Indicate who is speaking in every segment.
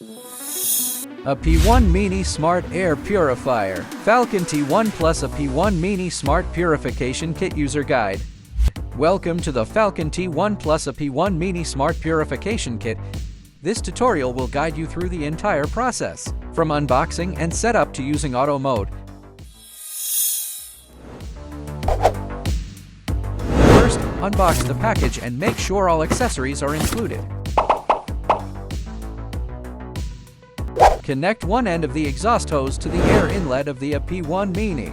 Speaker 1: AP1 Mini Smart Air Purifier. Falcon T1 Plus AP1 Mini Smart Purification Kit User Guide. Welcome to the Falcon T1 Plus AP1 Mini Smart Purification Kit. This tutorial will guide you through the entire process, from unboxing and setup to using auto mode. First, unbox the package and make sure all accessories are included. Connect one end of the exhaust hose to the air inlet of the AP1 Mini.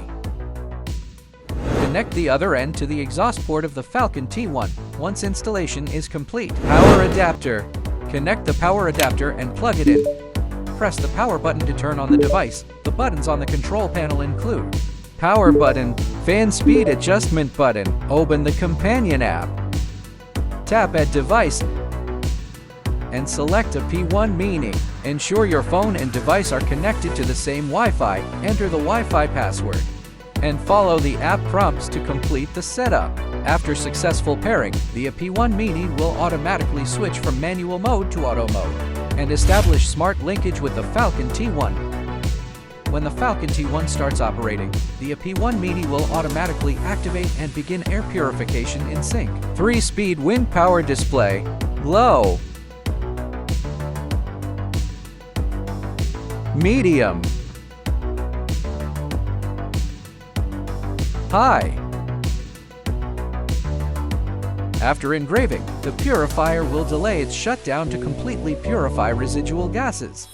Speaker 1: Connect the other end to the exhaust port of the Falcon T1 once installation is complete. Power adapter. Connect the power adapter and plug it in. Press the power button to turn on the device. The buttons on the control panel include power button, fan speed adjustment button, open the companion app, tap at device, and select AP1 Mini. Ensure your phone and device are connected to the same Wi-Fi. Enter the Wi-Fi password and follow the app prompts to complete the setup. After successful pairing, the AP1 Mini will automatically switch from manual mode to auto mode and establish smart linkage with the Falcon T1. When the Falcon T1 starts operating, the AP1 Mini will automatically activate and begin air purification in sync. 3-speed wind power display. Low, medium, high. After engraving, the purifier will delay its shutdown to completely purify residual gases.